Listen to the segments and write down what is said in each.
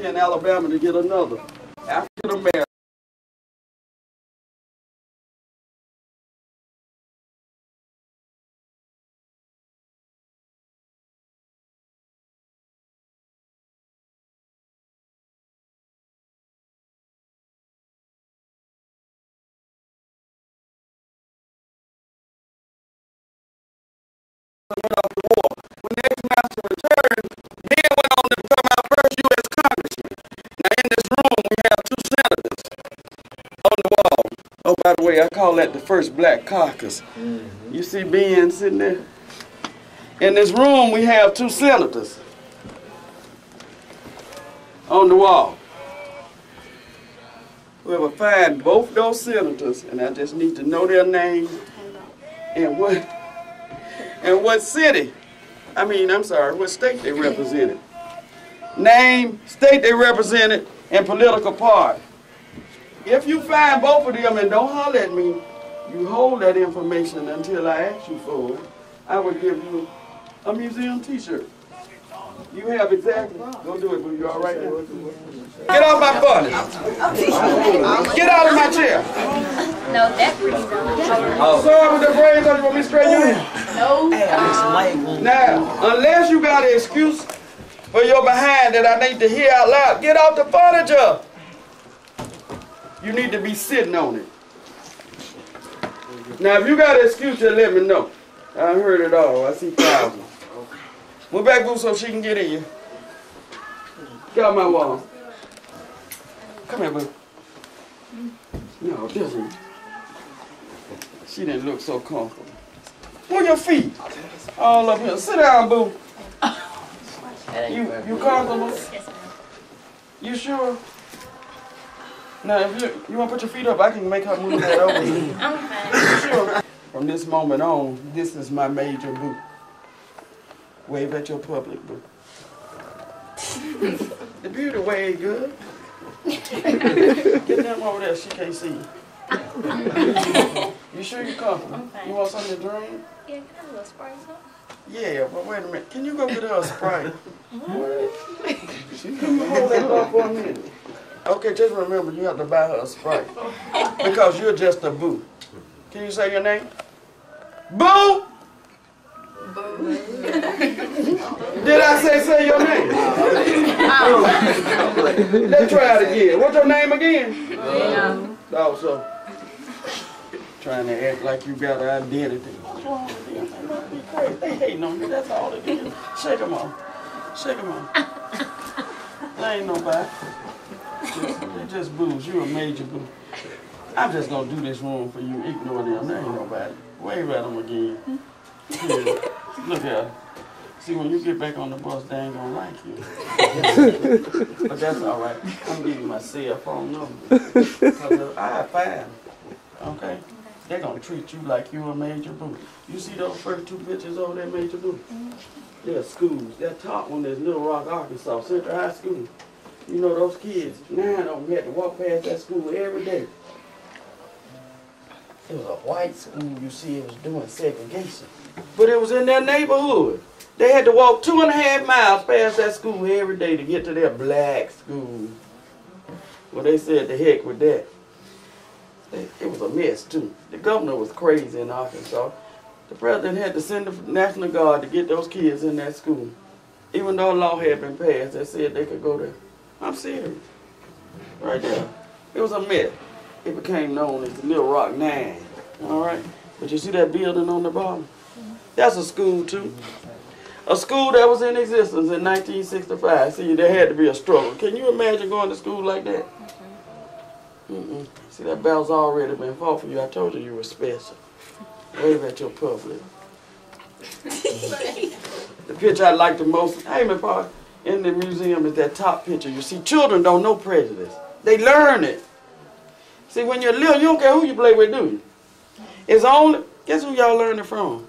in Alabama to get another African American. When the ex-master returned, Ben went on to become our first U.S. congressman. Now in this room we have 2 senators on the wall. Oh, by the way, I call that the first black caucus. You see Ben sitting there? In this room we have 2 senators on the wall. Whoever find both those senators, and I just need to know their name and what city, what state they represented. Name, state they represented, and political party. If you find both of them and don't holler at me, you hold that information until I ask you for it. I will give you a museum t-shirt. You have exactly. Go do it, boo. You all right there? Get off my furnace. Get out of my chair. No, that's pretty dumb. Sorry with the braids on, you want me to straighten you in? No. Now, unless you got an excuse for your behind that I need to hear out loud, get off the furniture. You need to be sitting on it. Now, if you got an excuse, just let me know. I heard it all. I see thousands. Move back, boo, so she can get in you. Get out my wall. Come here, boo. No, doesn't. She didn't look so comfortable. Move your feet. All up here. Sit down, boo. You comfortable? You sure? Now, if you want to put your feet up, I can make her move that over. I'm fine. You sure? From this moment on, this is my major boo. Wave at your public, boo. The beauty wave good. Get them over there, she can't see you. You sure you're comfortable? I'm fine. You want something to drink? Yeah, can I have a little Sprite or something? Yeah, but wait a minute. Can you go get her a Sprite? Can you hold that up for a minute? Okay, just remember you have to buy her a Sprite. Because you're just a boo. Can you say your name? Boo! Did I say your name? Let's try it again. What's your name again? Oh, so trying to act like you got an identity. They hating on you, that's all it is. Shake them off. Shake them off. There ain't nobody. They just boos. You a major boo. I'm just gonna do this room for you. Ignore them. There ain't nobody. Wave at them again. Yeah. Look at her. See, when you get back on the bus, they ain't gonna like you. But that's all right. I'm giving you my cell phone number. I have 5. Okay? They're gonna treat you like you a major boo. You see those first 2 pictures over there, major boo? They're schools. That top one is Little Rock, Arkansas, Central High School. You know those kids, 9 of them had to walk past that school every day. It was a white school, you see, it was doing segregation. But it was in their neighborhood. They had to walk 2.5 miles past that school every day to get to their black school. Well, they said the heck with that. It was a mess, too. The governor was crazy in Arkansas. The president had to send the National Guard to get those kids in that school. Even though a law had been passed that said they could go there. I'm serious. Right there. It was a mess. It became known as the Little Rock 9. All right? But you see that building on the bottom? That's a school, too. A school that was in existence in 1965. See, there had to be a struggle. Can you imagine going to school like that? See, that battle's already been fought for you. I told you you were special. Wave at your public. The picture I like the most, Amos Park, in the museum is that top picture. You see, children don't know prejudice. They learn it. See, when you're little, you don't care who you play with, do you? It's only, guess who y'all learn it from?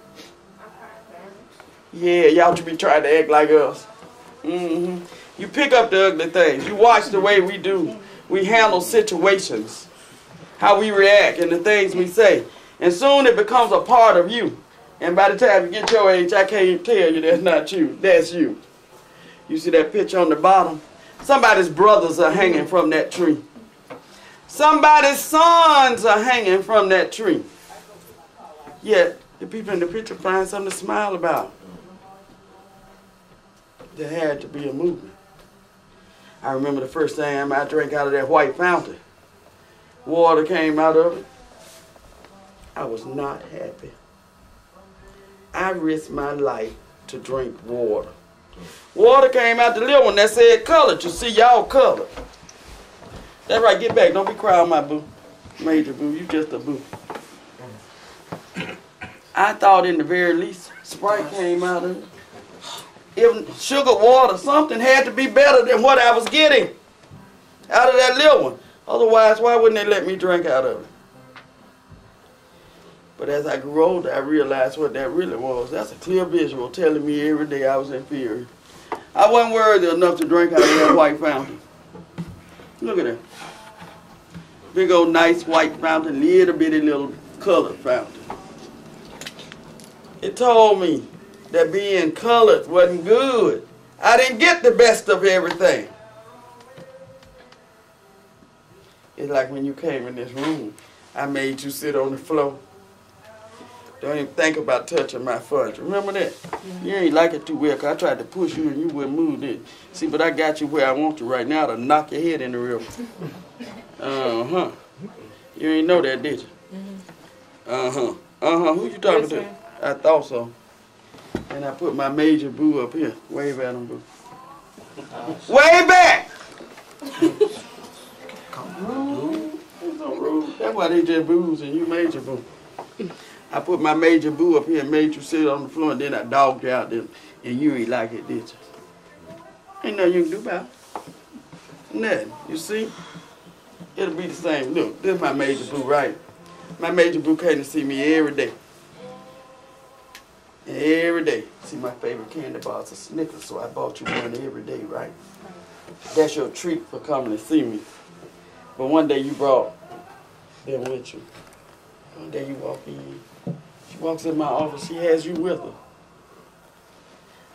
Yeah, y'all should be trying to act like us. You pick up the ugly things. You watch the way we do. We handle situations. How we react and the things we say. And soon it becomes a part of you. And by the time you get your age, I can't tell you that's not you. That's you. You see that picture on the bottom? Somebody's brothers are hanging from that tree. Somebody's sons are hanging from that tree. Yet, the people in the picture find something to smile about. There had to be a movement. I remember the first time I drank out of that white fountain. Water came out of it. I was not happy. I risked my life to drink water. Water came out the little one that said colored. You see, y'all colored. That's right, get back. Don't be crying, my boo. Major boo, you just a boo. I thought in the very least, Sprite came out of it. If sugar water, something had to be better than what I was getting out of that little one. Otherwise, why wouldn't they let me drink out of it? But as I grew older, I realized what that really was. That's a clear visual telling me every day I was inferior. I wasn't worthy enough to drink out of that white fountain. Look at that. Big old nice white fountain, little bitty little colored fountain. It told me that being colored wasn't good. I didn't get the best of everything. It's like when you came in this room, I made you sit on the floor. Don't even think about touching my fudge. Remember that? You ain't like it too well, because I tried to push you and you wouldn't move it. See, but I got you where I want you right now to knock your head in the river. Uh-huh. You ain't know that, did you? Uh-huh. Uh-huh. Who you talking to? I thought so. And I put my major boo up here. Wave at him, boo. Way back! Rude. It's so rude. That's why they just boos and you major boo. I put my major boo up here and made you sit on the floor, and then I dogged you out there, and you ain't like it, did you? Ain't nothing you can do about it. Nothing. You see? It'll be the same. Look, this is my major boo, right? My major boo came to see me every day. And every day. See, my favorite candy bar is a Snickers, so I bought you one every day, right? That's your treat for coming to see me. But one day you brought them with you. One day you walk in. She walks in my office. She has you with her.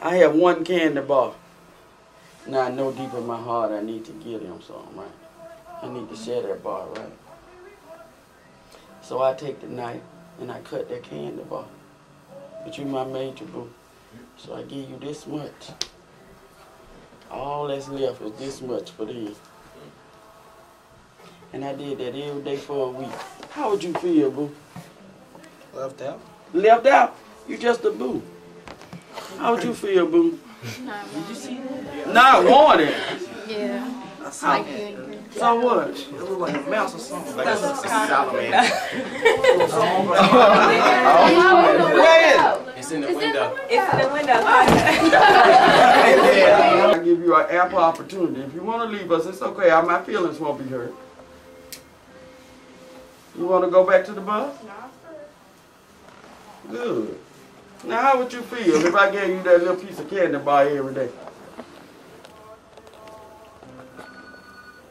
I have one candy bar. Now I know deep in my heart I need to give him something, right? I need to share that bar, right? So I take the knife and I cut that candy bar. But you my major boo. So I give you this much. All that's left is this much for these. And I did that every day for a week. How would you feel, boo? Left out. Left out? You just a boo. How would you feel, boo? Not wanted. Yeah. How? So what? It looked like a mouse or something. Like That's a salamander. Where is it? It's in the window. It's in the window. I give you an ample opportunity. If you want to leave us, it's okay. My feelings won't be hurt. You want to go back to the bus? Good. Now, how would you feel if I gave you that little piece of candy bar every day?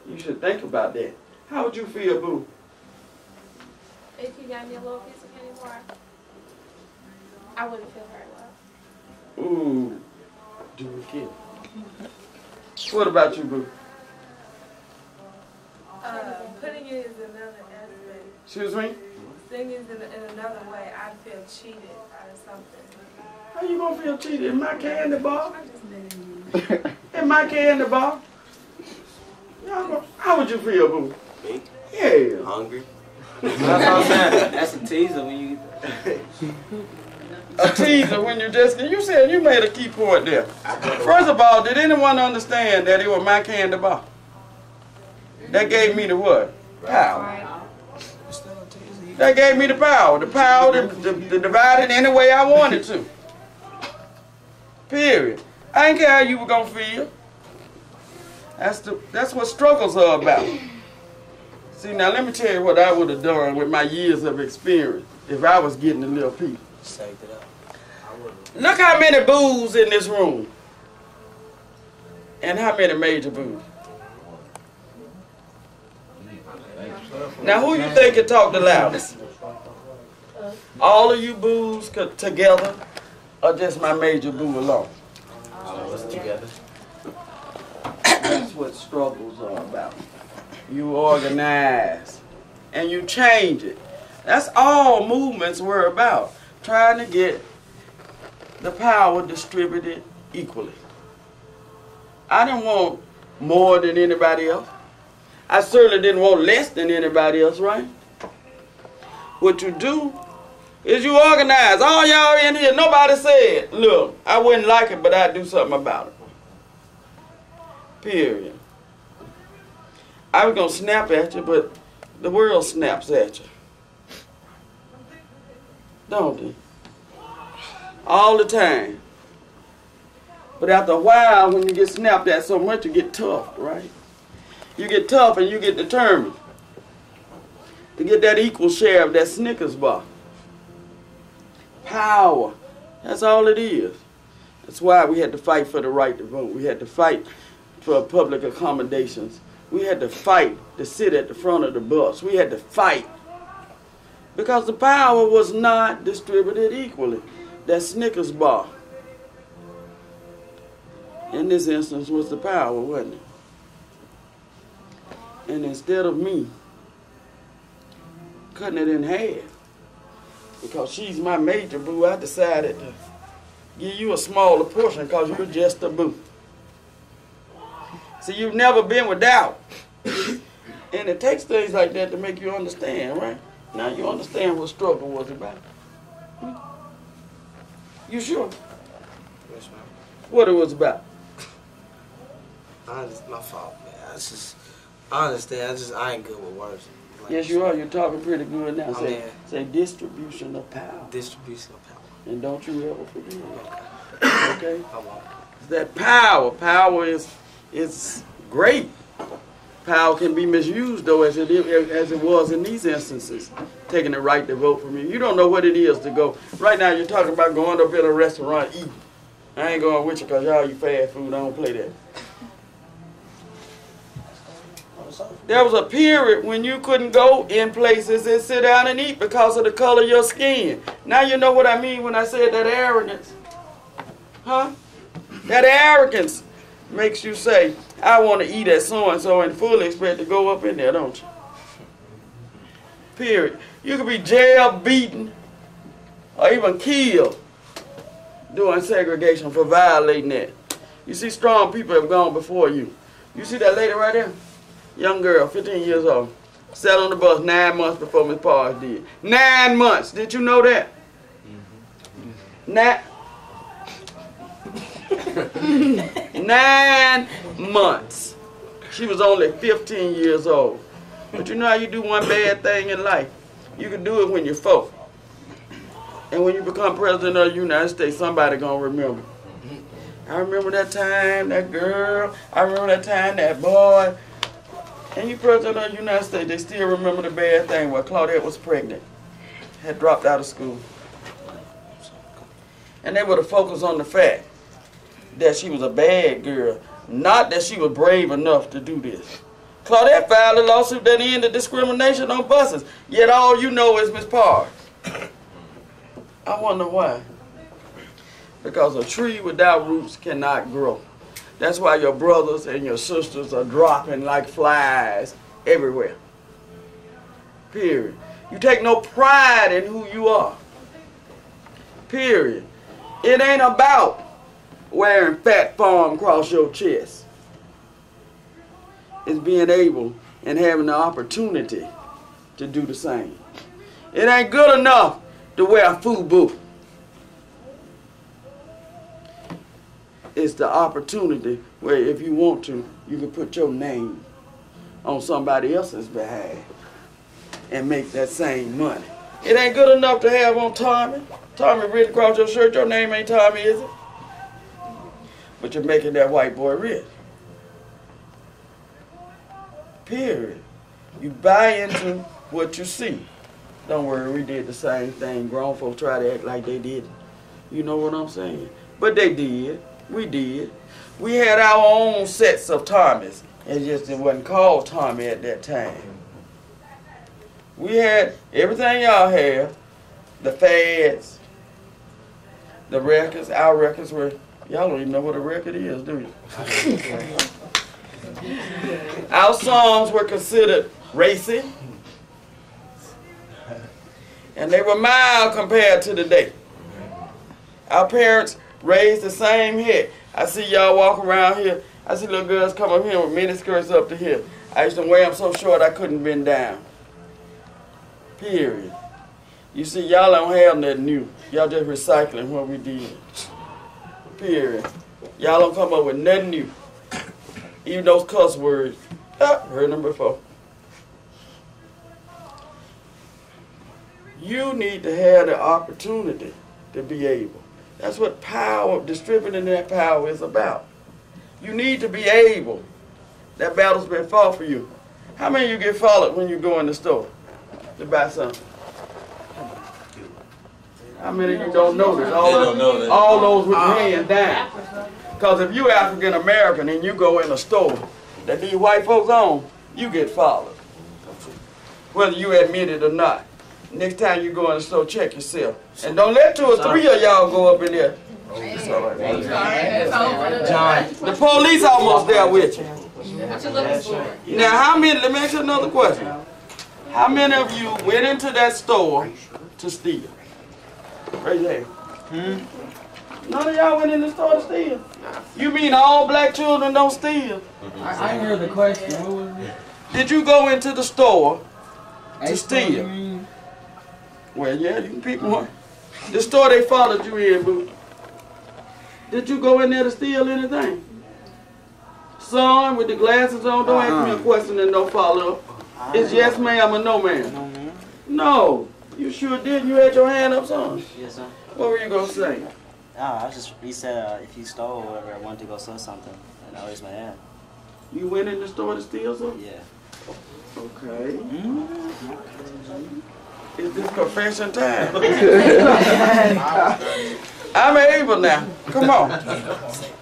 You should think about that. How would you feel, boo? If you got me a little piece of candy bar, I wouldn't feel very well. Ooh. Do it again. What about you, boo? Putting it is another aspect. Excuse me? Seeing it in another way, I feel cheated out of something. How you gonna feel cheated in my candy bar? I'm just letting you. In my candy bar? How would you feel, boo? Me? Yeah. Hungry. That's what I'm saying. That's a teaser when you. A teaser when you just, you said you made a key point there. First of all, did anyone understand that it was my candy bar? That gave me the what? Power. That gave me the power. The power to divide it any way I wanted to. Period. I didn't care how you were going to feel. That's what struggles are about. See, now let me tell you what I would have done with my years of experience if I was getting a little piece. Saved it up. Look how many boos in this room. And how many major boos. Now who you think can talk the loudest? All of you boos together or just my major boo alone? All of us together. That's what struggles are about. You organize and you change it. That's all movements were about. Trying to get the power distributed equally. I didn't want more than anybody else. I certainly didn't want less than anybody else, right? What you do is you organize. All y'all in here, nobody said, look, I wouldn't like it, but I'd do something about it. Period. I was going to snap at you, but the world snaps at you. Don't they? All the time. But after a while, when you get snapped at so much, you get tough, right? You get tough and you get determined to get that equal share of that Snickers bar. Power. That's all it is. That's why we had to fight for the right to vote. We had to fight for public accommodations. We had to fight to sit at the front of the bus. We had to fight because the power was not distributed equally. That Snickers bar, in this instance, was the power, wasn't it? And instead of me cutting it in half, because she's my major boo, I decided to give you a smaller portion because you're just a boo. See, you've never been without. And it takes things like that to make you understand, right? Now you understand what struggle was about. You sure? Yes, ma'am. What it was about? My fault, man. I understand. I ain't good with words. Like, Yes, you are. You're talking pretty good now. Oh, Say distribution of power. distribution of power. And don't you ever forget it. Okay? I won't. That power. Power is great. Power can be misused, though, as it was in these instances, taking the right to vote from you. You don't know what it is to go. Right now, you're talking about going up in a restaurant, eating. I ain't going with you because y'all eat fast food. I don't play that. There was a period when you couldn't go in places and sit down and eat because of the color of your skin. Now you know what I mean when I said that arrogance. Huh? That arrogance makes you say, I want to eat at so-and-so and fully expect to go up in there, don't you? Period. You could be jailed, beaten, or even killed doing segregation for violating that. You see, strong people have gone before you. You see that lady right there? Young girl, 15 years old, sat on the bus 9 months before Miss Parks did. 9 months. Did you know that? Mm-hmm. 9 months. She was only 15 years old. But you know how you do one bad thing in life? You can do it when you're 4. And when you become president of the United States, somebody gonna remember. I remember that time, that girl. I remember that time, that boy. And you president of the United States, they still remember the bad thing where Claudette was pregnant, had dropped out of school. And they would have focused on the fact that she was a bad girl, not that she was brave enough to do this. Claudette filed a lawsuit that ended discrimination on buses, yet all you know is Miss Parks. I wonder why. Because a tree without roots cannot grow. That's why your brothers and your sisters are dropping like flies everywhere. Period. You take no pride in who you are. Period. It ain't about wearing fat farm across your chest. It's being able and having the opportunity to do the same. It ain't good enough to wear a FUBU. It's the opportunity where if you want to, you can put your name on somebody else's behalf and make that same money. It ain't good enough to have on Tommy. Tommy written across your shirt. Your name ain't Tommy, is it? But you're making that white boy rich. Period. You buy into what you see. Don't worry, we did the same thing. Grown folks try to act like they didn't. You know what I'm saying? But they did. We did. We had our own sets of Tommies. It just it wasn't called Tommy at that time. We had everything y'all have. The fads. The records. Our records were, y'all don't even know what a record is, do you? Our songs were considered racy, and they were mild compared to today. Our parents raised the same head. I see y'all walk around here. I see little girls come up here with mini skirts up to here. I used to wear them so short I couldn't bend down. Period. You see, y'all don't have nothing new. Y'all just recycling what we did. Period. Y'all don't come up with nothing new. Even those cuss words. Heard them before. You need to have the opportunity to be able. That's what power, distributing that power is about. You need to be able. That battle's been fought for you. How many of you get followed when you go in the store to buy something? How many of you don't know this? All those with hands down. Because if you're African American and you go in a store that these white folks own, you get followed. Whether you admit it or not. Next time you go in the store, check yourself. And don't let 2 or 3 of y'all go up in there. John. The police almost there with you. Now, how many, let me ask you another question. How many of you went into that store to steal? Raise your hand. None of y'all went in the store to steal. You mean all black children don't steal? I heard the question. What was it? Did you go into the store to steal? Well, yeah, you can pick one. The store they followed you in, boo. Did you go in there to steal anything? Son with the glasses on, don't ask me a question and don't follow up. It's yes ma'am or no ma'am? No, ma'am. No. You sure did? You had your hand up, son? Yes, sir. What were you going to say? I was just, he said if you stole or whatever, I wanted to go sell something. And I raised my hand. You went in the store to steal something? Yeah. Okay. Is this confession time? I'm able now. Come on.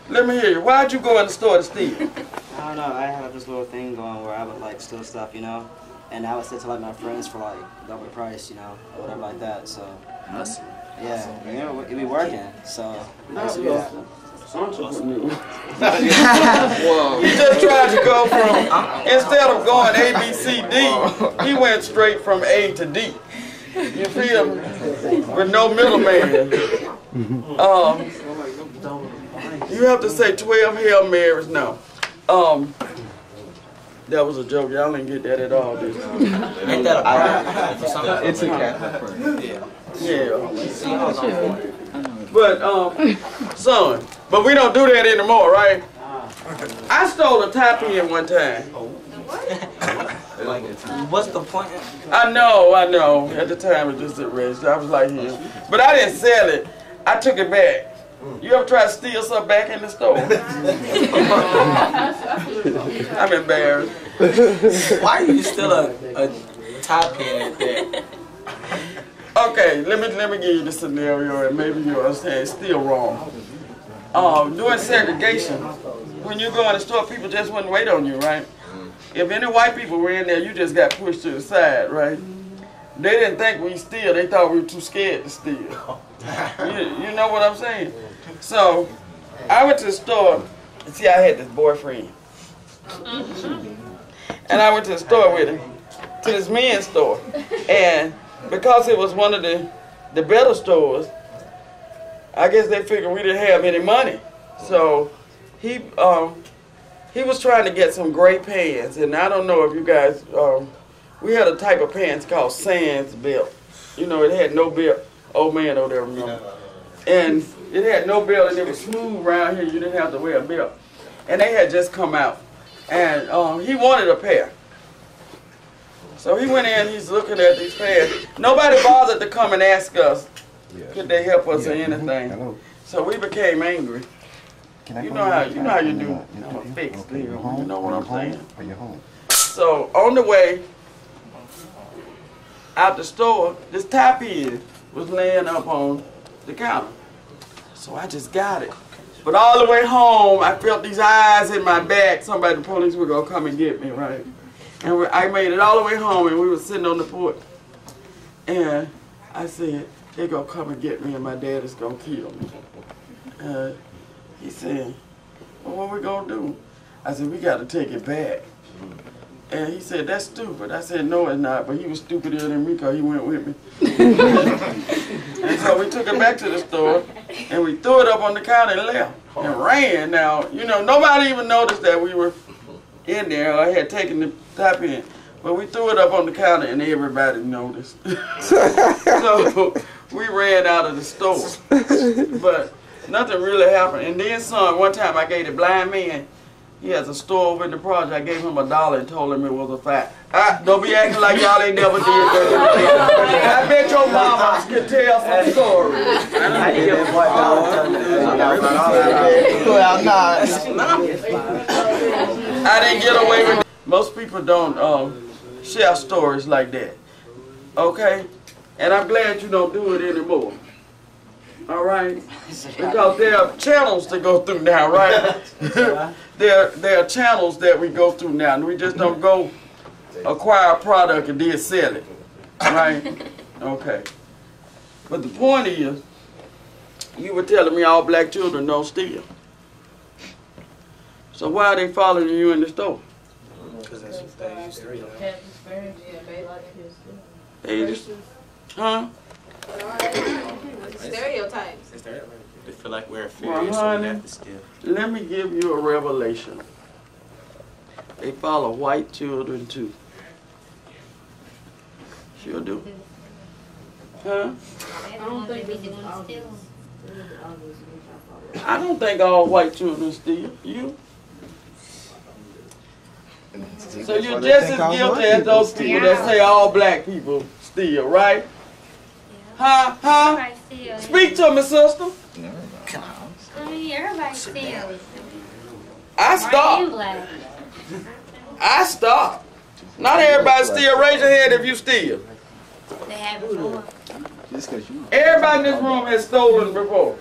Let me hear you. Why'd you go in the store to steal? I don't know. I had this little thing going where I would like steal stuff, you know, and I would sell to like my friends for like double the price, you know, or whatever like that. So yeah, it be working. So I used to do that. Entrepreneur. He just tried to go from, instead of going A, B, C, D, he went straight from A to D. You feel me? With no middleman. You have to say 12 Hail Marys now. That was a joke. Y'all didn't get that at all, did you? Ain't that a problem? It's a Catholic prayer. Yeah. But, son, but we don't do that anymore, right? I stole a tie pin one time. What's the point? I know. At the time it just at rest. I was like him. But I didn't sell it. I took it back. You ever try to steal something back in the store? I'm embarrassed. Why are you still a top pin at that? Okay, let me give you the scenario and maybe you'll understand. It's still wrong. During segregation, when you go in the store, people just wouldn't wait on you, right? If any white people were in there, you just got pushed to the side, right? They didn't think we steal. They thought we were too scared to steal. You know what I'm saying? So, I went to the store, and see, I had this boyfriend. And I went to the store with him, to this men's store. And because it was one of the better stores, I guess they figured we didn't have any money. So, he was trying to get some gray pants, and I don't know if you guys, we had a type of pants called sans belt. You know, it had no belt. Old man over there, remember? And it had no belt, and it was smooth around here. You didn't have to wear a belt. And they had just come out, and he wanted a pair. So he went in, he's looking at these pants. Nobody bothered to come and ask us, could they help us or anything. So we became angry. You know how you do. I'm a fixed deal. You know what I'm saying? So on the way out the store, this tie pin was laying up on the counter. So I just got it. But all the way home, I felt these eyes in my back. Somebody, the police were going to come and get me, right? And I made it all the way home, and we were sitting on the porch. And I said, they're going to come and get me, and my dad is going to kill me. He said, well, what we going to do? I said, we got to take it back. And he said, that's stupid. I said, no, it's not. But he was stupider than me because he went with me. And so we took it back to the store, and we threw it up on the counter and left. And ran. Now, you know, nobody even noticed that we were in there or had taken the top in. But we threw it up on the counter, and everybody noticed. So we ran out of the store. But nothing really happened. And then one time I gave the blind man, he has a store over in the project. I gave him $1 and told him it was a fact. Don't be acting like y'all ain't never did that. I bet your mama can tell some stories. I didn't give a boy I didn't get away with it. Most people don't share stories like that. Okay? And I'm glad you don't do it anymore. All right? Because there are channels to go through now, right? There are channels that we go through now. And we just don't go acquire a product and then sell it. Right? Okay. But the point is, you were telling me all black children don't steal. So why are they following you in the store? Because that's what they used to do. They just, huh? Stereotypes. They feel like we're inferior, so we have to steal. Let me give you a revelation. They follow white children too. Sure do. Huh? I don't think all white children steal. You? So you're just as guilty as those people that say all black people steal, right? Huh? Huh? Speak to me, sister. I mean, everybody steals. I stopped. I stopped. Not everybody steal. Raise your hand if you steal. They have before. Everybody in this room has stolen before.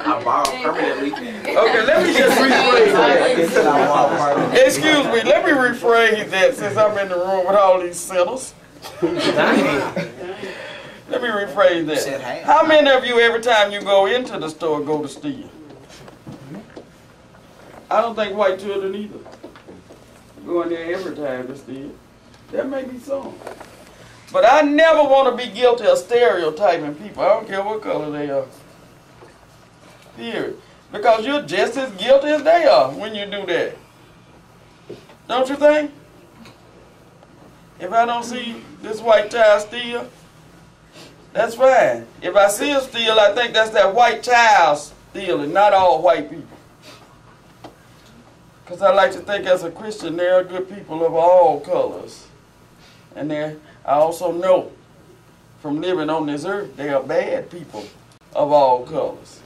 I borrow permanently. Okay, let me just rephrase that. Excuse me, let me rephrase that since I'm in the room with all these sinners. Let me rephrase that. How many of you, every time you go into the store, go to steal? I don't think white children either. Go in there every time to steal. There may be some. But I never want to be guilty of stereotyping people. I don't care what color they are. Period. Because you're just as guilty as they are when you do that. Don't you think? If I don't see this white child steal, that's fine. If I see him steal, I think that's that white child stealing, not all white people. Because I like to think as a Christian, there are good people of all colors. And I also know from living on this earth, there are bad people of all colors.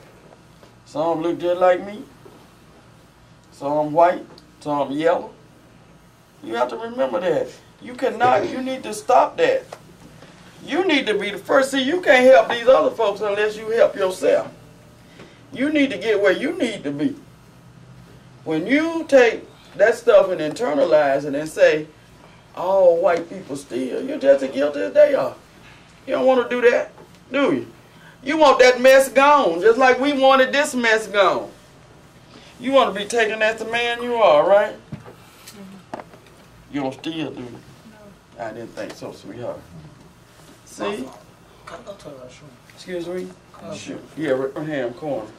Some look just like me. Some white, some yellow. You have to remember that. You cannot, you need to stop that. You need to be the first. See, you can't help these other folks unless you help yourself. You need to get where you need to be. When you take that stuff and internalize it and say, all white people steal, you're just as guilty as they are. You don't want to do that, do you? You want that mess gone, just like we wanted this mess gone. You want to be taken as the man you are, right? You don't steal, do you? No. I didn't think so, sweetheart. See? Excuse me? Shoot. Yeah, right hand corner.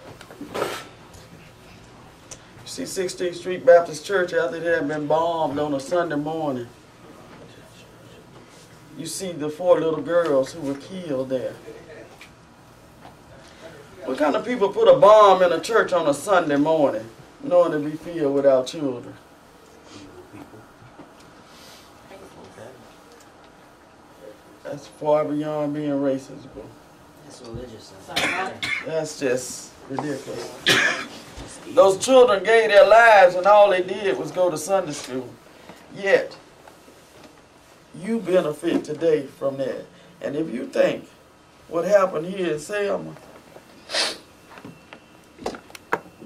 See 16th Street Baptist Church after it had been bombed on a Sunday morning. You see the 4 little girls who were killed there. What kind of people put a bomb in a church on a Sunday morning, knowing to be filled with our children? That's far beyond being racist, bro. That's religious. That's just ridiculous. Those children gave their lives and all they did was go to Sunday school. Yet, you benefit today from that. And if you think what happened here in Selma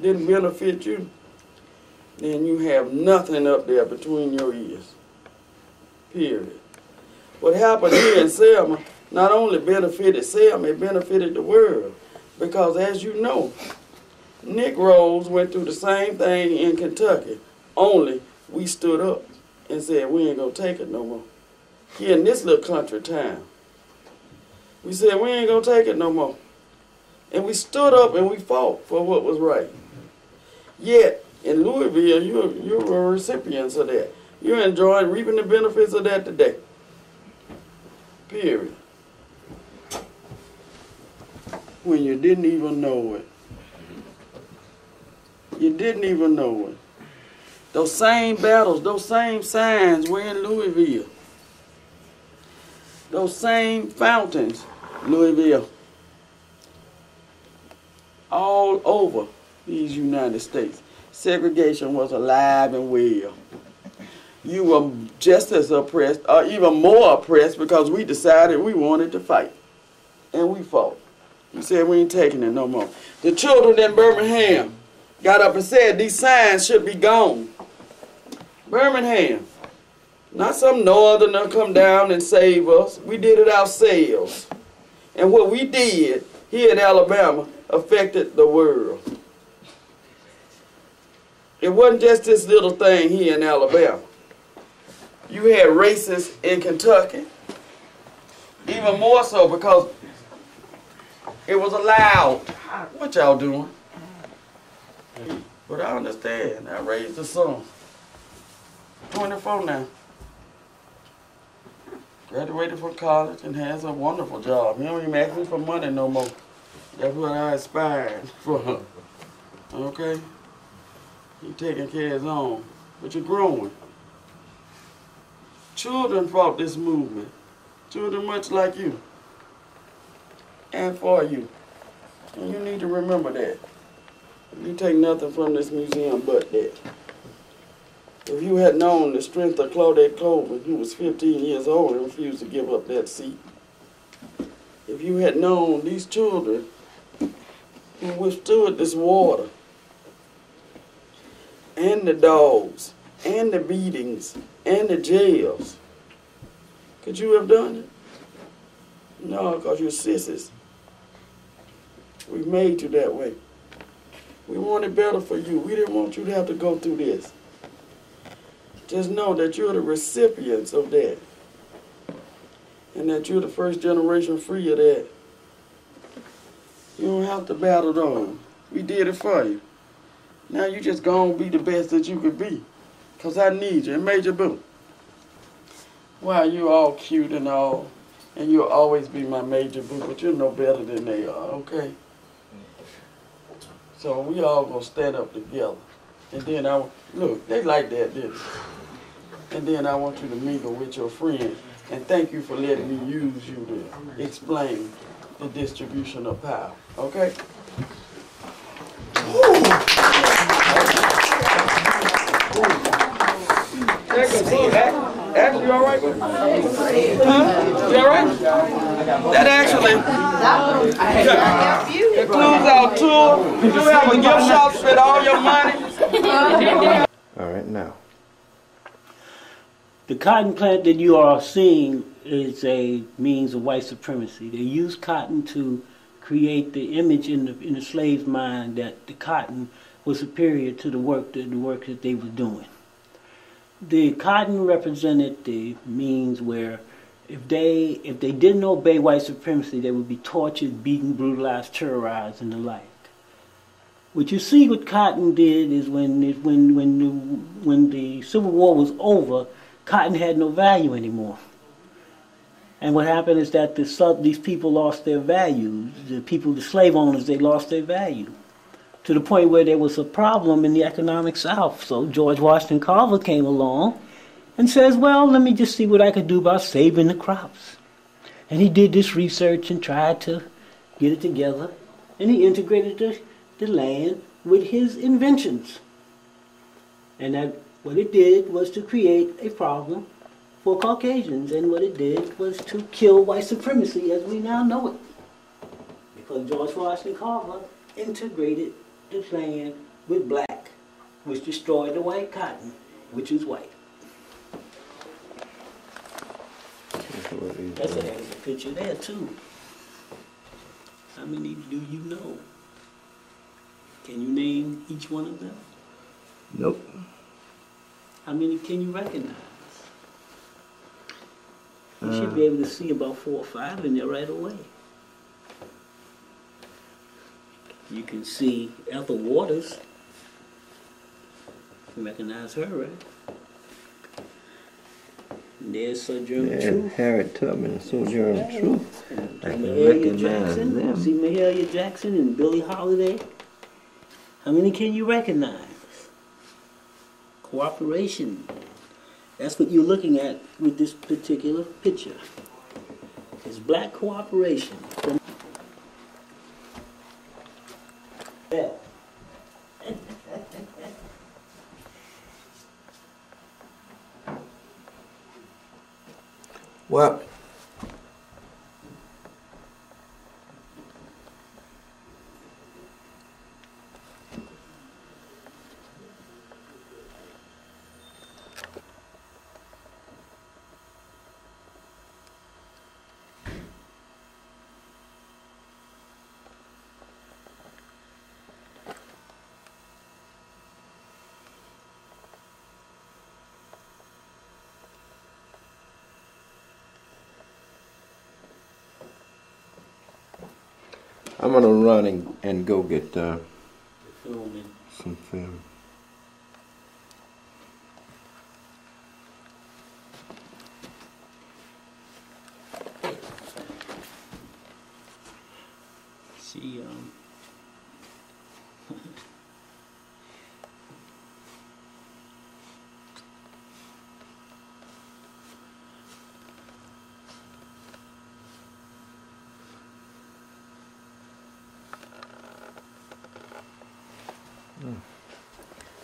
didn't benefit you, then you have nothing up there between your ears. Period. What happened here in Selma not only benefited Sam, it benefited the world. Because as you know, Negroes went through the same thing in Kentucky, only we stood up and said we ain't gonna take it no more. Here in this little country town, we said we ain't gonna take it no more. And we stood up and we fought for what was right. Yet, in Louisville, you were recipients of that. You're enjoying, reaping the benefits of that today. Period. When you didn't even know it. You didn't even know it. Those same battles, those same signs were in Louisville. Those same fountains, Louisville. All over these United States. Segregation was alive and well. You were just as oppressed, or even more oppressed, because we decided we wanted to fight. And we fought. We said we ain't taking it no more. The children in Birmingham got up and said these signs should be gone. Birmingham. Not some northerner come down and save us. We did it ourselves. And what we did here in Alabama affected the world. It wasn't just this little thing here in Alabama. You had racists in Kentucky, even more so because it was allowed. What y'all doing? But I understand. I raised the son. 24 now. Graduated from college and has a wonderful job. He don't even ask me for money no more. That's what I aspired for. Okay? He taking care of his own. But you're growing. Children fought this movement. Children much like you. And for you. And you need to remember that. You take nothing from this museum but that. If you had known the strength of Claudette Colvin, who was 15 years old and refused to give up that seat. If you had known these children who withstood this water, and the dogs, and the beatings, and the jails, could you have done it? No, because you're sissies. We made you that way. We wanted better for you. We didn't want you to have to go through this. Just know that you're the recipients of that. And that you're the first generation free of that. You don't have to battle on. We did it for you. Now you just go and be the best that you could be. Because I need you. And Major Boo. Wow, you're all cute and all. And you'll always be my Major Boo. But you're no better than they are, okay? So we all gonna stand up together. And then look, they like that, didn't they? And then I want you to mingle with your friends. And thank you for letting me use you to explain the distribution of power. Okay? Actually, you all right with it? Huh? You all right? That actually concludes our tour. You have a gift shop, spend all your money. All right, now. The cotton plant that you are seeing is a means of white supremacy. They use cotton to create the image in the slave's mind that the cotton was superior to the work that they were doing. The cotton represented the means where if they didn't obey white supremacy, they would be tortured, beaten, brutalized, terrorized, and the like. What you see what cotton did is when the Civil War was over, cotton had no value anymore. And what happened is that these people lost their values. The slave owners, they lost their value. To the point where there was a problem in the economic South. So George Washington Carver came along and says, well, let me just see what I could do about saving the crops. And he did this research and tried to get it together. And he integrated the land with his inventions. And that what it did was to create a problem for Caucasians. And what it did was to kill white supremacy as we now know it. Because George Washington Carver integrated the land with black, which destroyed the white cotton, which is white. That's a hell of a picture there too. How many do you know? Can you name each one of them? Nope. How many can you recognize? You should be able to see about 4 or 5 in there right away. You can see Ethel Waters. You recognize her, right? And there's Sojourner Truth. Harriet Tubman and Sojourner Truth. I can Mahalia recognize Jackson. them. See Mahalia Jackson and Billie Holiday. How many can you recognize? Cooperation. That's what you're looking at with this particular picture. It's black cooperation. Yeah. Well, I'm gonna run and go get some film. See,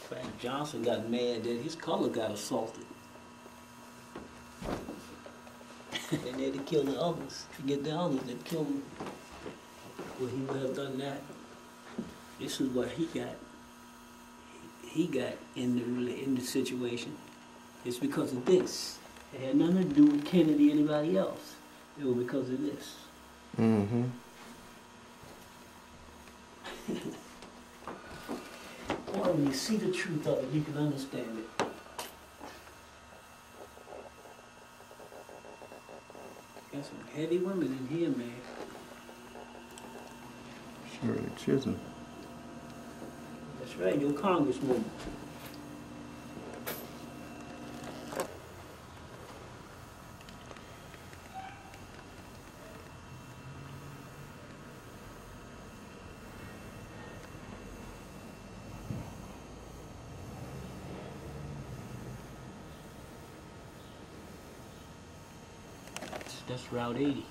Frank Johnson got mad that his color got assaulted. And they had to kill the others, to get the others that killed him. Well, he would have done that. This is what he got. He got in the situation. It's because of this. It had nothing to do with Kennedy or anybody else. It was because of this. Mm-hmm. Boy, when you see the truth of it, you can understand it. Got some heavy women in here, man. Shirley Chisholm. That's right, your congresswoman. That's Route 80.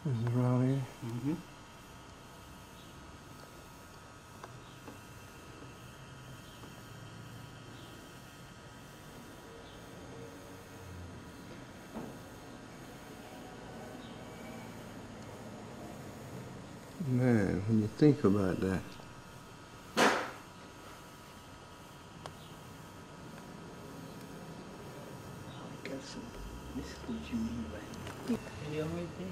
This is Route 80? Mm-hmm. Man, when you think about that. This is what you need right here. And you're right there.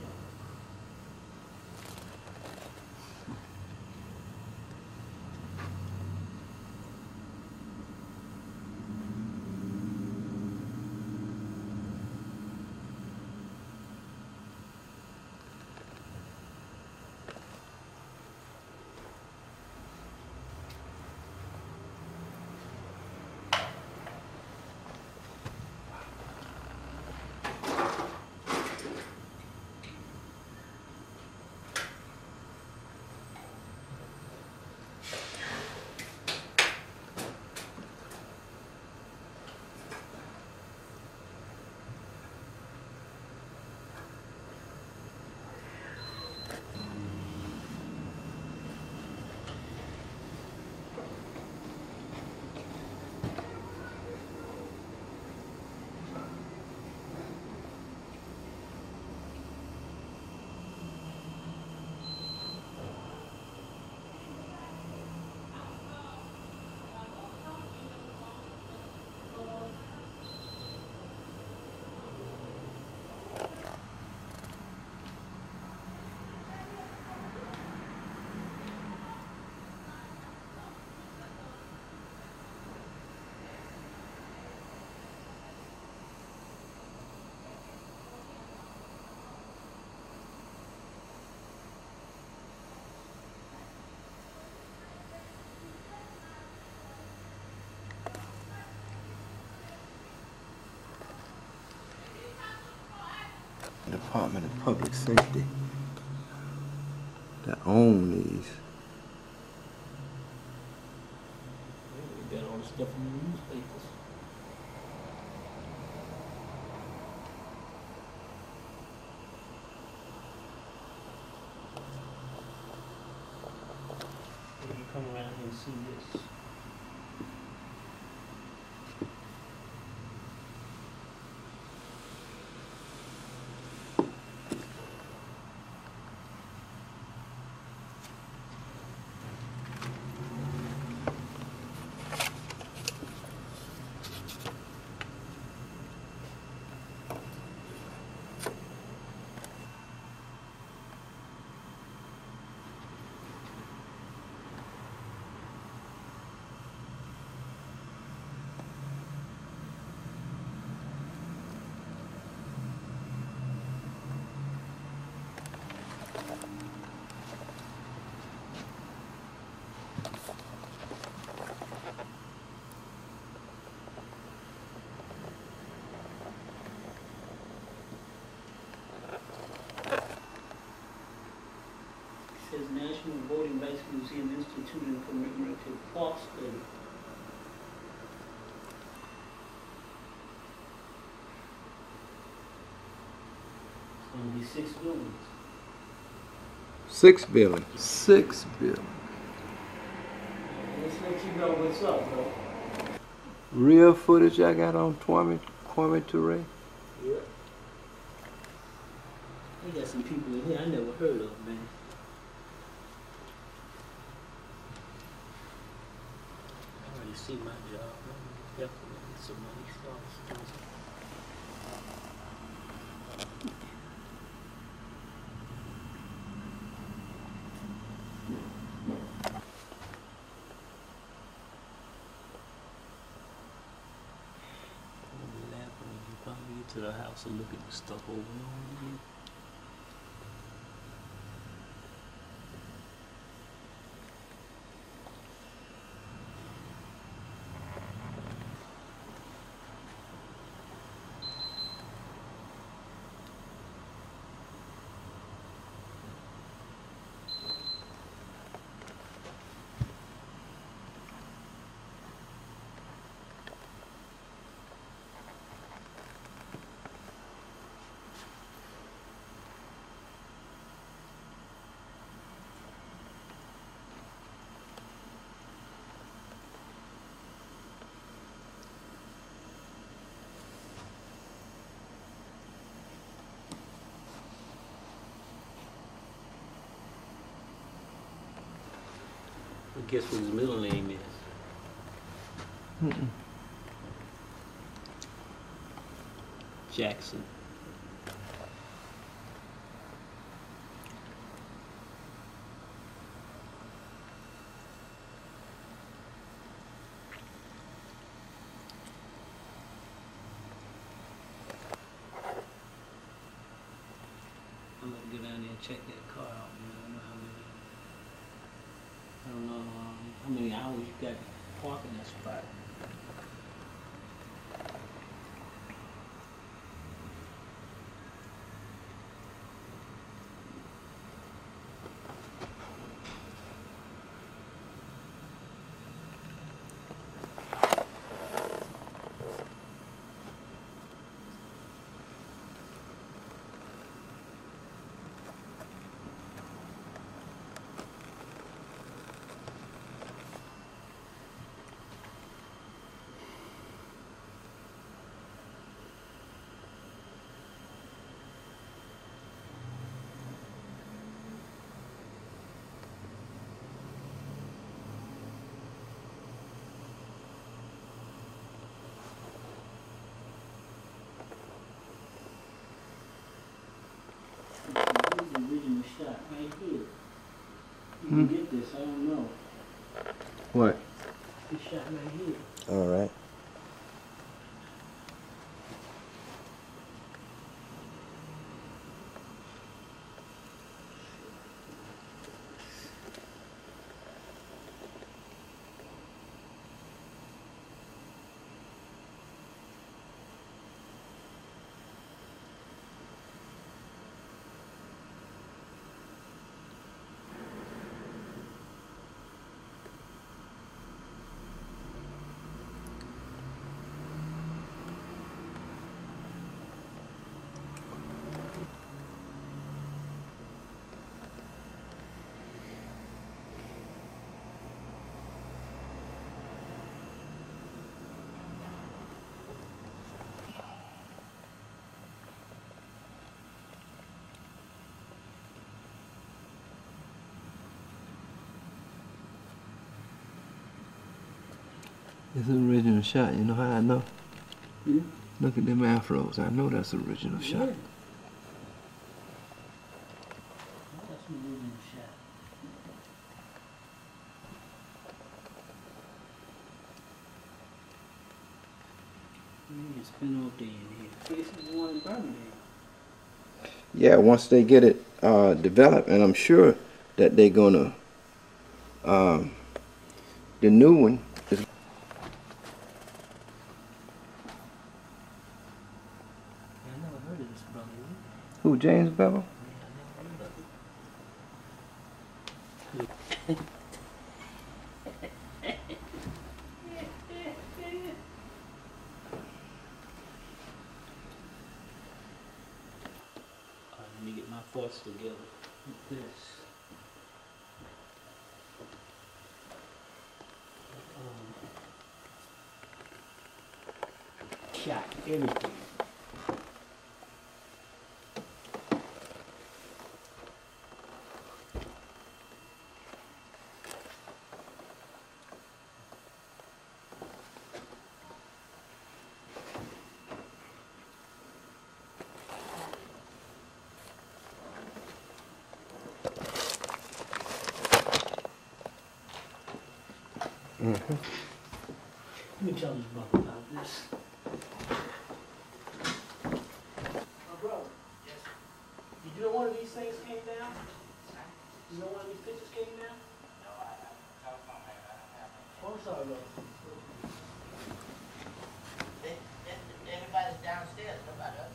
Department of Public Safety that own these. We got all the stuff in the newspapers. You can come around here and see this. Says National Voting Rights Museum instituted a commemorative clock study. It's going to be 6 buildings. 6 billion. 6 billion. Let's let you know what's up, bro. Real footage I got on Kwame Ture. Yeah. They got some people in here I never heard of, man. I already see my job, man. Definitely some money stuff. To the house and look at the stuff over and over again. Guess what his middle name is? Jackson. I'm gonna go down there and check that car out, man. I don't know how many hours you got parking that spot. The original shot right here. You can get this, I don't know. What? This shot right here. All right. It's an original shot. You know how I know? Hmm? Look at them afros. I know that's the original shot. Yeah. That's an original shot. Man, spin off day in here. This is the one in Birmingham. Yeah, once they get it developed, and I'm sure that they're gonna, the new one is. I never heard of this brother. Who, James Bevel? Let me get my thoughts together with this. Shot everything. Mm-hmm. Let me tell this brother about this. My brother. Yes. Did you know one of these things came down? You know one of these pictures came down? No, I don't. Oh, sorry, brother. Everybody's downstairs, nobody else.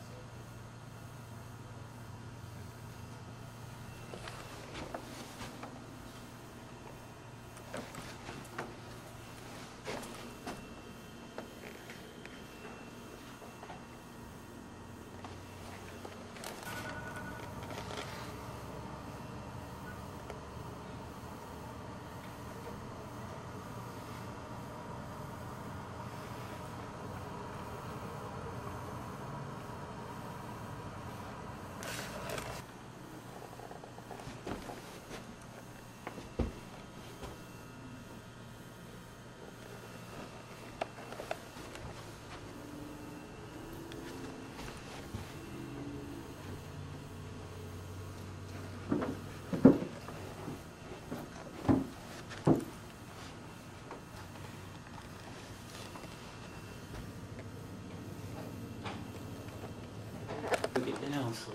Get down, so.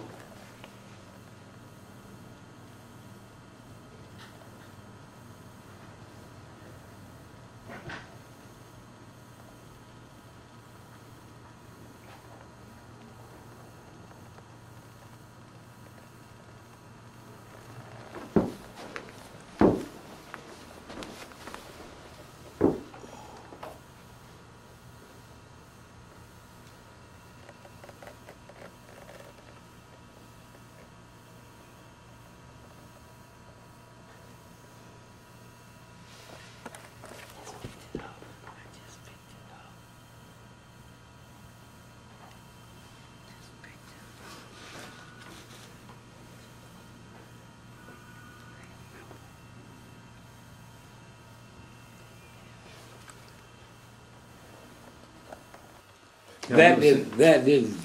That didn't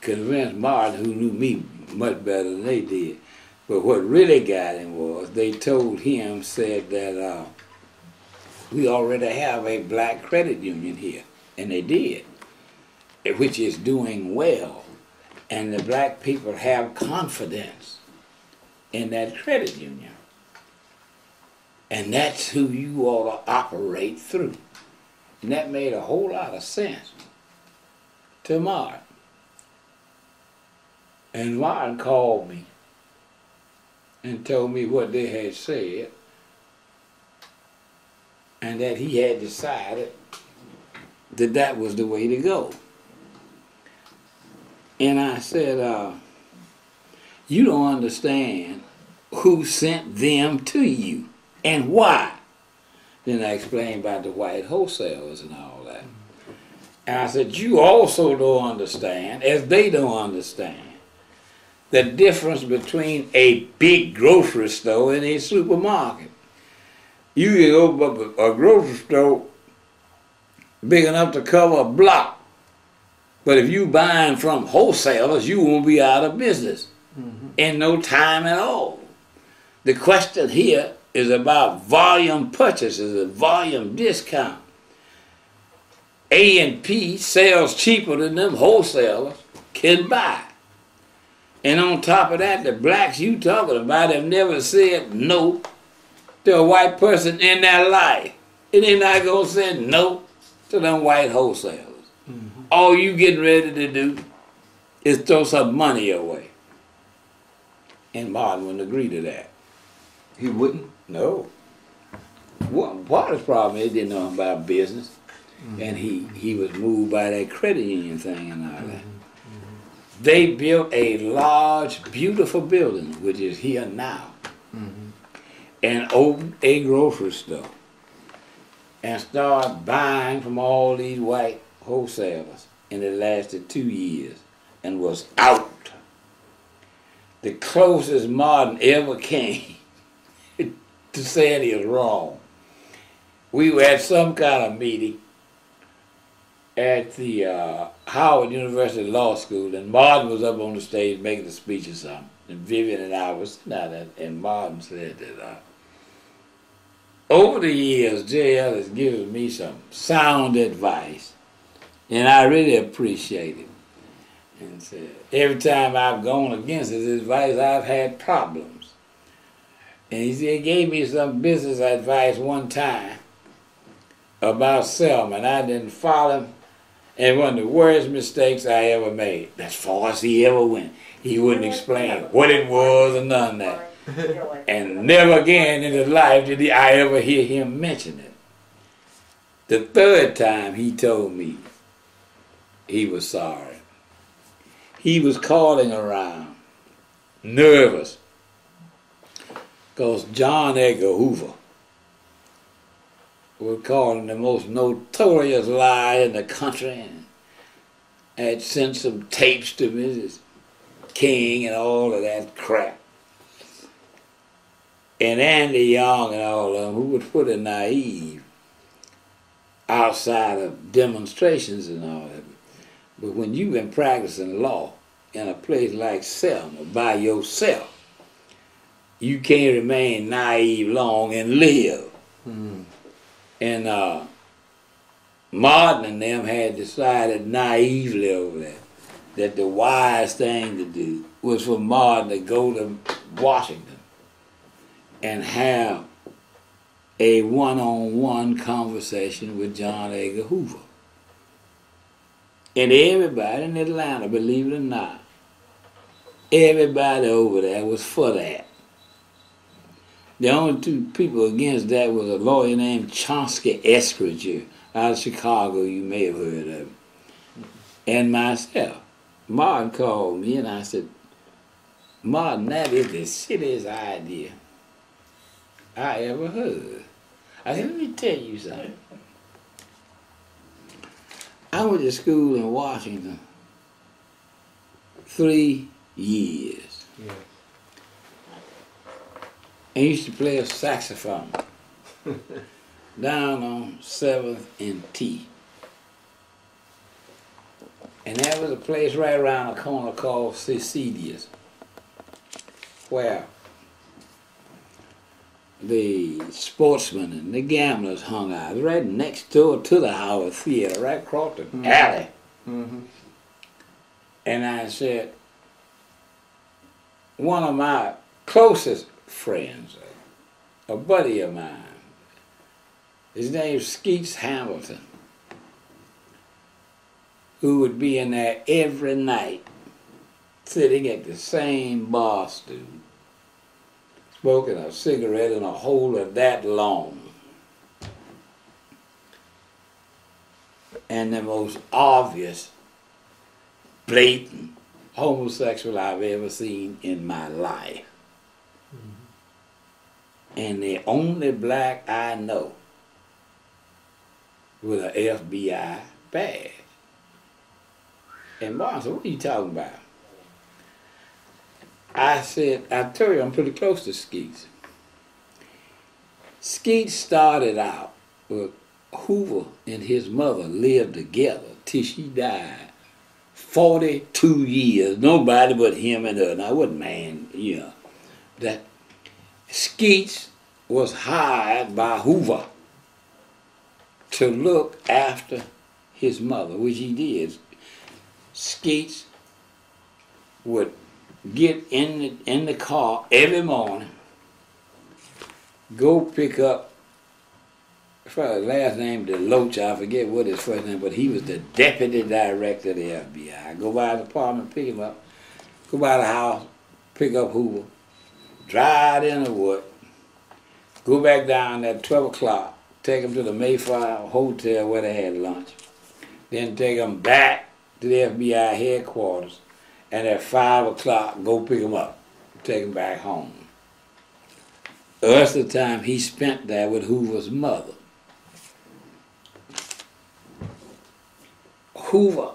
convince Martin, who knew me much better than they did. But what really got him was they told him, said that we already have a black credit union here, and they did, which is doing well. And the black people have confidence in that credit union. And that's who you ought to operate through. And that made a whole lot of sense to Martin. And Martin called me and told me what they had said, and that he had decided that that was the way to go. And I said, you don't understand who sent them to you and why. Then I explained about the white wholesalers and all that. And I said, you also don't understand, as they don't understand, the difference between a big grocery store and a supermarket. You can go to a grocery store big enough to cover a block. But if you buying from wholesalers, you won't be out of business in no time at all. The question here is about volume purchases and volume discount. A&P sells cheaper than them wholesalers can buy. And on top of that, the blacks you talking about have never said no to a white person in their life. And they're not going to say no to them white wholesalers. All you getting ready to do is throw some money away. And Martin wouldn't agree to that. He wouldn't? No. Part of the problem is he didn't know about business. And he was moved by that credit union thing and all that. They built a large, beautiful building, which is here now, and opened a grocery store and started buying from all these white wholesalers. And it lasted 2 years and was out. The closest Martin ever came to saying he was wrong. We were at some kind of meeting at the Howard University Law School, and Martin was up on the stage making a speech or something. And Vivian and I was sitting out there, and Martin said that over the years, J.L. has given me some sound advice, and I really appreciate it. And said, every time I've gone against his advice, I've had problems. And he said, he gave me some business advice one time about Selma, and I didn't follow him. And one of the worst mistakes I ever made, as far as he ever went. He wouldn't explain what it was or none of that. And never again in his life did I ever hear him mention it. The third time he told me he was sorry. He was calling around, nervous, because John Edgar Hoover was calling the most notorious lie in the country, and had sent some tapes to Mrs. King and all of that crap. And Andy Young and all of them, who was pretty naive outside of demonstrations and all that. But when you've been practicing law in a place like Selma by yourself, you can't remain naive long and live. And Martin and them had decided naively over that the wise thing to do was for Martin to go to Washington and have a one-on-one conversation with John Edgar Hoover. And everybody in Atlanta, believe it or not, everybody over there was for that. The only two people against that was a lawyer named Chauncey Eskridge out of Chicago, you may have heard of him, and myself. Martin called me and I said, Martin, that is the silliest idea I ever heard. I said, let me tell you something. I went to school in Washington 3 years. Yeah. And used to play a saxophone down on 7th and T. And there was a place right around the corner called Cecilia's, where the sportsmen and the gamblers hung out. It was right next door to the Howard Theater, right across the alley. And I said, one of my closest friends, a buddy of mine, his name's Skeets Hamilton, who would be in there every night, sitting at the same bar stool, smoking a cigarette in a holder that long. And the most obvious, blatant homosexual I've ever seen in my life. And the only black I know with an FBI badge. And Martin said, what are you talking about? I said, I told you I'm pretty close to Skeets. Skeets started out with Hoover and his mother lived together till she died. 42 years, nobody but him and her. Now, what man, you know, that Skeets was hired by Hoover to look after his mother, which he did. Skeets would get in the car every morning, go pick up, his last name DeLoach, I forget what his first name, but he was the deputy director of the FBI. Go by the apartment, pick him up, go by the house, pick up Hoover, drive in the wood, go back down at 12 o'clock, take him to the Mayflower Hotel where they had lunch, then take him back to the FBI headquarters, and at 5 o'clock, go pick him up, take him back home. The rest of the time he spent there with Hoover's mother. Hoover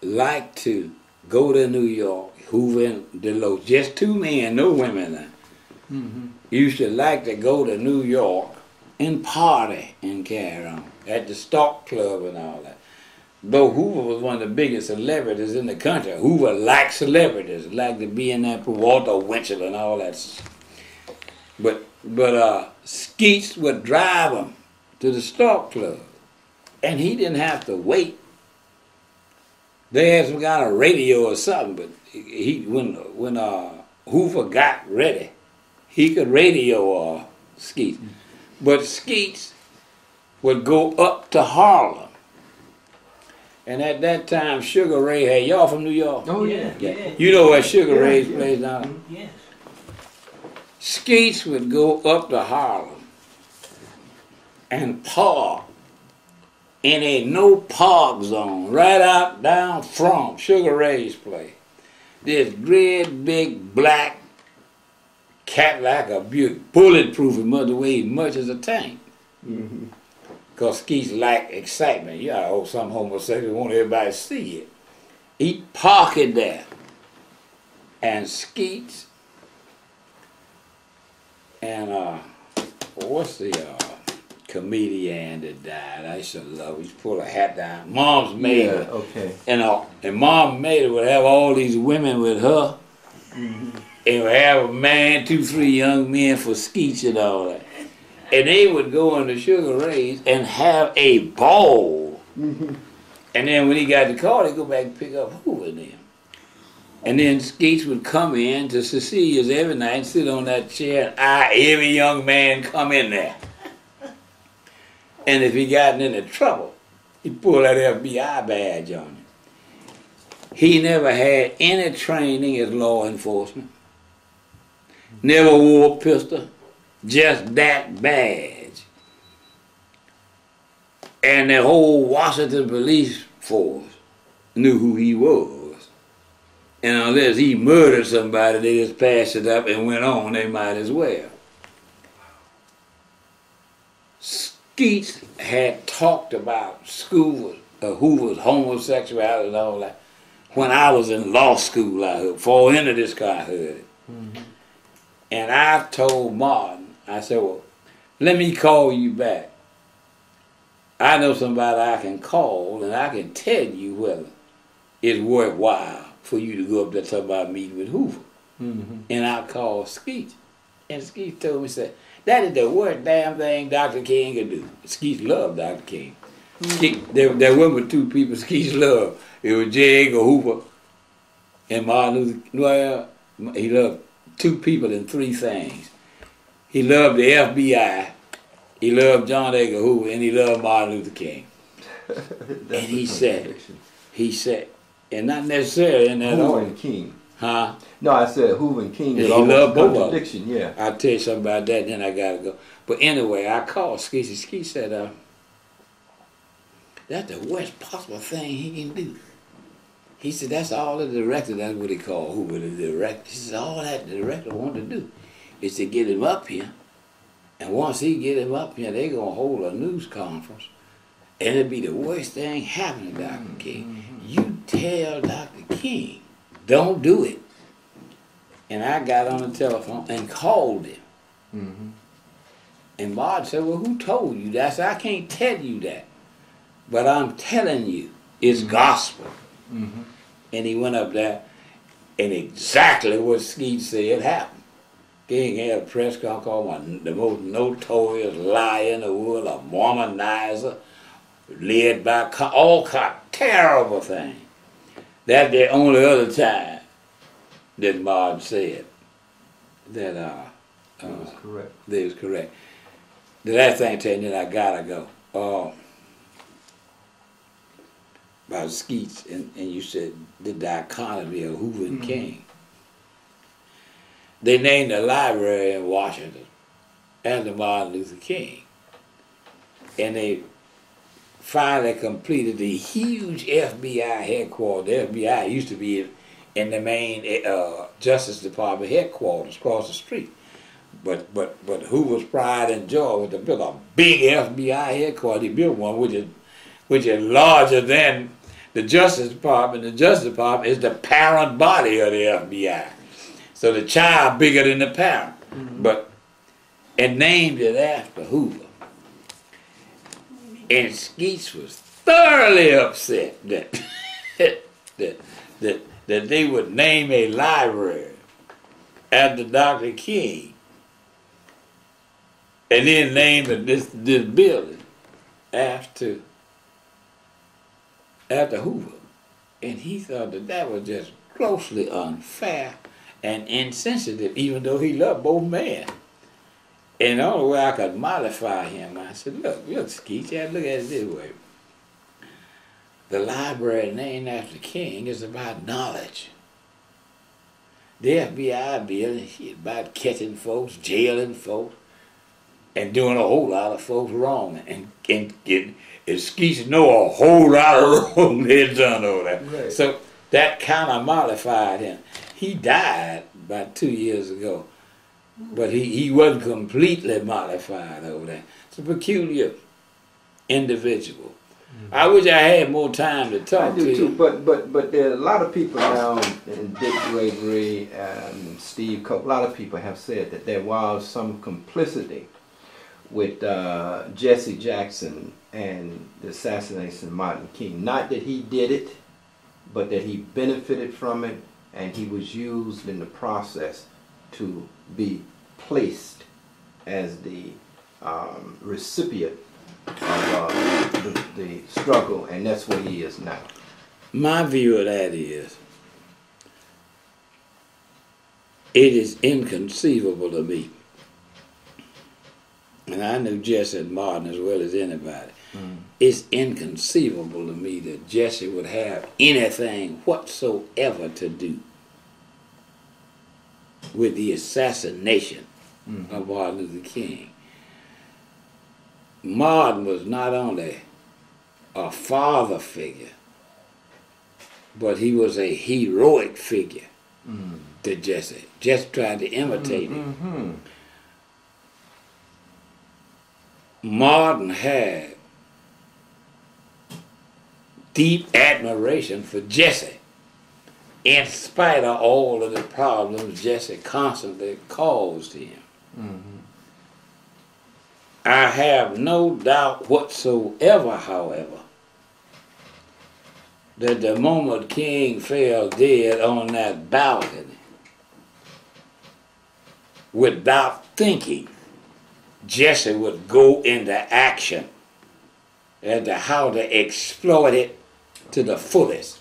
liked to go to New York, Hoover and DeLoach, just two men, no women there. Used to like to go to New York and party and carry on at the Stock Club and all that. Though Hoover was one of the biggest celebrities in the country, Hoover liked celebrities, liked to be in that, Walter Winchell and all that. But Skeets would drive him to the Stock Club, and he didn't have to wait. They had some kind of radio or something, but when Hoover got ready, he could radio Skeets. But Skeets would go up to Harlem. And at that time, Sugar Ray had, y'all from New York? Oh, yeah. You know where Sugar Ray's place down? Yes. Skeets would go up to Harlem and park in a no-park zone right out down from Sugar Ray's place. This great big black Cadillac, a Buick, bulletproof, it must weigh much as a tank. Because Skeets like excitement. You know, some homosexuals want everybody to see it. He park it there. And Skeets and what's the comedian that died? I used to love him. He pulled a hat down. Mom's maid. Yeah, okay. And Mom maid would have all these women with her. And would have a man, 2, 3 young men for Skeets and all that. And they would go into Sugar Ray's and have a ball. And then when he got the car, they'd go back and pick up Hoover and them. And then Skeets would come in to Cecilia's every night and sit on that chair, and every young man come in there. And if he got into trouble, he'd pull that FBI badge on him. He never had any training as law enforcement. Never wore a pistol. Just that badge. And the whole Washington police force knew who he was. And unless he murdered somebody, they just passed it up and went on, they might as well. Skeets had talked about Hoover's homosexuality and all that. When I was in law school, I heard, before into this car, I heard it. And I told Martin, I said, well, let me call you back. I know somebody I can call, and I can tell you whether it's worthwhile for you to go up there and talk about meeting with Hoover. And I called Skeets. And Skeets told me, said, that is the worst damn thing Dr. King could do. Skeets loved Dr. King. There were 2 people Skeets loved. It was J. Edgar Hoover and Martin Luther. Well, he loved 2 people and 3 things. He loved the FBI, he loved John Edgar Hoover, and he loved Martin Luther King. And he said, and not necessarily in that Hoover order. and King. Huh? No, I said Hoover and King. Yeah, Is he almost loved a both of contradiction, yeah. I'll tell you something about that, then I gotta go. But anyway, I called Skeets. Skeets said, that's the worst possible thing he can do. He said, that's all the director, that's what he called Hoover, the director. He said, all that the director wanted to do is to get him up here. And once he get him up here, they're going to hold a news conference. And it'll be the worst thing happening to Dr. King. You tell Dr. King, don't do it. And I got on the telephone and called him. And Martin said, well, who told you that? I said, I can't tell you that. But I'm telling you, it's gospel. Mm-hmm. And he went up there, and exactly what Skeet said happened. King had a press conference called the most notorious liar in the world, a womanizer, led by all kind of terrible things. That's the only other time that Martin said that was correct. That was correct. The last thing I tell you, I gotta go. About Skeets, and you said the dichotomy of Hoover and King. They named a library in Washington after Martin Luther King. And they finally completed the huge FBI headquarters. The FBI used to be in the main Justice Department headquarters across the street. But Hoover's pride and joy was to build a big FBI headquarters. He built one which is larger than the Justice Department. The Justice Department is the parent body of the FBI. So the child bigger than the parent. And named it after Hoover. And Skeets was thoroughly upset that that they would name a library after Dr. King and then name this building after Hoover. And he thought that was just grossly unfair and insensitive, even though he loved both men. And the only way I could mollify him, I said, look, Skeet, you have to look at it this way. The library named after King is about knowledge. The FBI building is about catching folks, jailing folks, and doing a whole lot of folks wrong. And Skeets know a whole lot of wrong they've done over there. Right. So that kind of mollified him. He died about 2 years ago, but he wasn't completely mollified over that. It's a peculiar individual. I wish I had more time to talk to you. I do too, but there are a lot of people now, and Dick Gregory and Steve Cope, a lot of people have said that there was some complicity with Jesse Jackson and the assassination of Martin King. Not that he did it, but that he benefited from it, and he was used in the process to be placed as the recipient of the struggle, and that's where he is now. My view of that is, it is inconceivable to me, and I knew Jesse and Martin as well as anybody, it's inconceivable to me that Jesse would have anything whatsoever to do with the assassination of Martin Luther King. Martin was not only a father figure, but he was a heroic figure to Jesse. Just tried to imitate him. Martin had deep admiration for Jesse, in spite of all of the problems Jesse constantly caused him. I have no doubt whatsoever, however, that the moment King fell dead on that balcony, without thinking, Jesse would go into action as to how to exploit it to the fullest.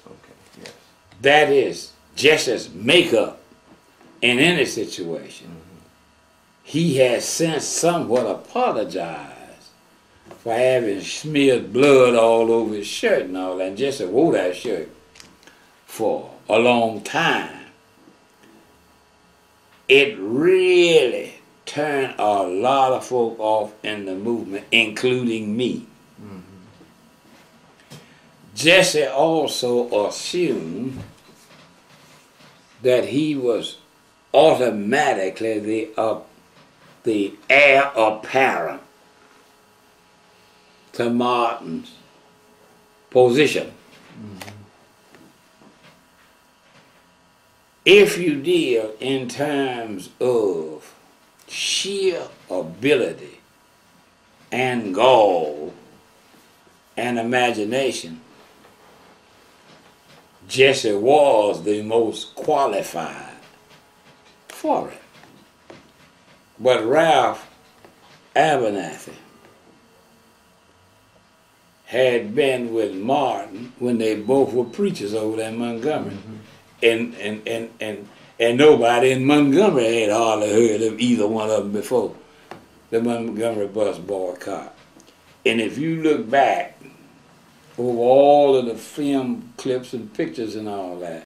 That is Jesse's makeup in any situation. He has since somewhat apologized for having smeared blood all over his shirt and all that. And Jesse wore that shirt for a long time. It really turned a lot of folk off in the movement, including me. Jesse also assumed that he was automatically the heir apparent to Martin's position. If you deal in terms of sheer ability and gall and imagination, Jesse was the most qualified for it. But Ralph Abernathy had been with Martin when they both were preachers over there in Montgomery. And nobody in Montgomery had hardly heard of either one of them before the Montgomery bus boycott. And if you look back over all of the film clips and pictures and all that,